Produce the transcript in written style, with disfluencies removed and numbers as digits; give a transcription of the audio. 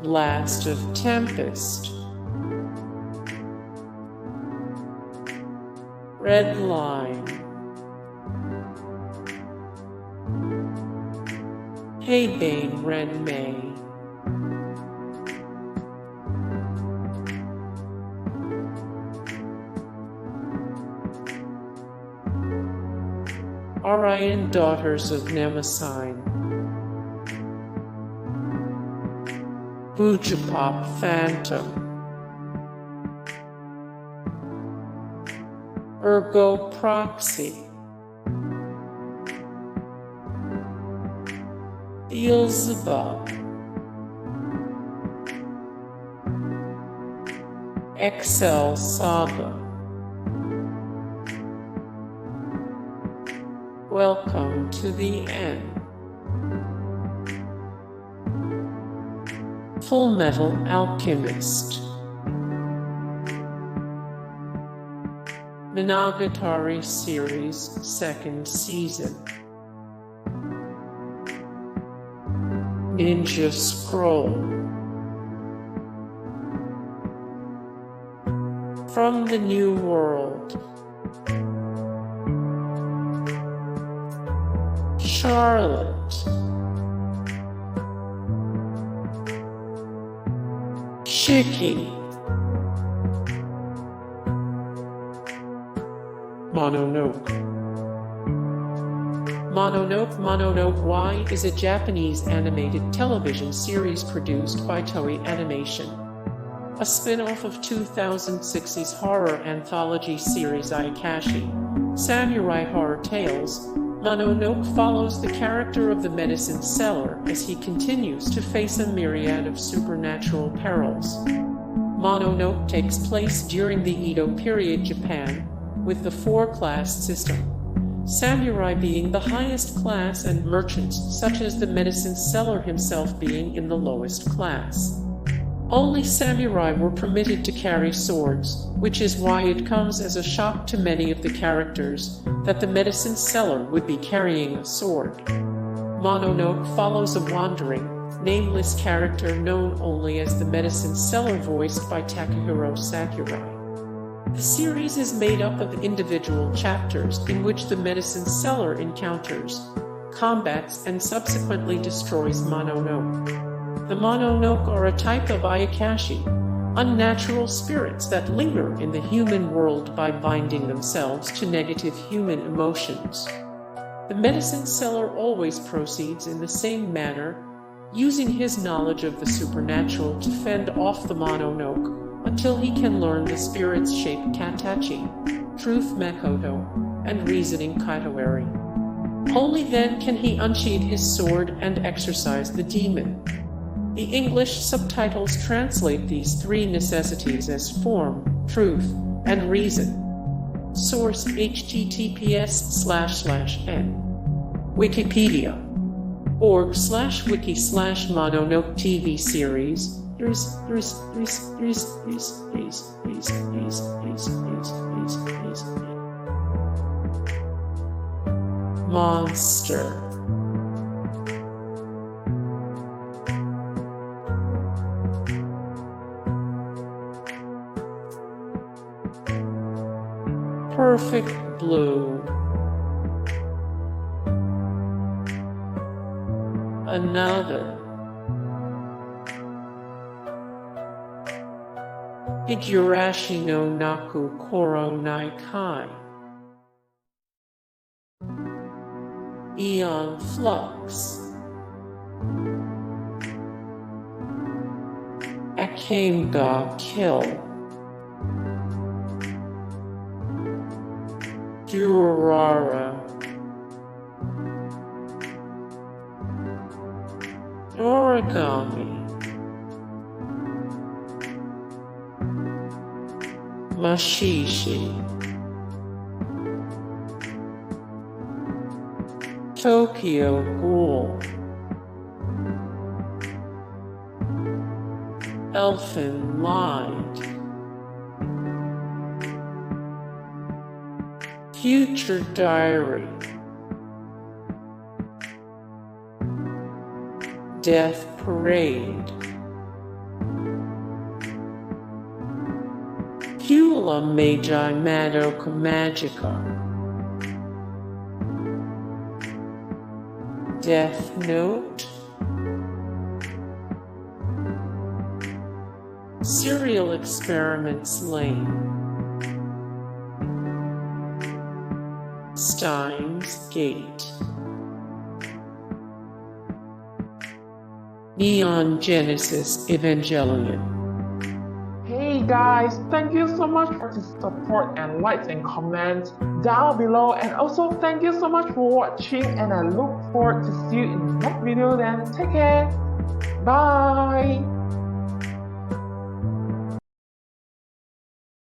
Blast of Tempest, Redline, Haibane Renmei, Orion Daughters of Mnemosyne, Boogiepop Phantom, Ergo Proxy, Beelzebub, XL Saga. Welcome to the end. Fullmetal Alchemist, Monogatari series, 2nd season. Ninja Scroll, From the New World, Charlotte, Shiki, Mononoke. Mononoke Y is a Japanese animated television series produced by Toei Animation. A spin-off of 2006's horror anthology series Ayakashi, Samurai Horror Tales, Mononoke follows the character of the medicine seller as he continues to face a myriad of supernatural perils. Mononoke takes place during the Edo period Japan, with the 4-class system. Samurai being the highest class and merchants such as the medicine seller himself being in the lowest class. Only samurai were permitted to carry swords, which is why it comes as a shock to many of the characters that the medicine seller would be carrying a sword. Mononoke follows a wandering, nameless character known only as the medicine seller voiced by Takahiro Sakurai. The series is made up of individual chapters in which the medicine seller encounters, combats, and subsequently destroys Mononoke. The Mononoke are a type of Ayakashi, unnatural spirits that linger in the human world by binding themselves to negative human emotions. The medicine seller always proceeds in the same manner, using his knowledge of the supernatural to fend off the Mononoke until he can learn the spirit's shape Katachi, truth Makoto, and reasoning Kaitowari. Only then can he unsheathe his sword and exorcise the demon. The English subtitles translate these 3 necessities as form, truth, and reason. Source https://n. Wikipedia. org/wiki/Mononoke TV series. Monster. Perfect Blue. Another. Higurashi no Naku Koro Naikai. Aeon Flux. Akame ga Kill. Durarara. Noragami. Mushishi. Tokyo Ghoul. Elfen Lied. Future Diary, Death Parade, Puella Magi Madoka Magica, Death Note, Serial Experiments Lane, Steins Gate, Neon Genesis Evangelion. Hey guys, thank you so much for the support and likes and comments down below, and also thank you so much for watching, and I look forward to see you in the next video. Then take care, bye.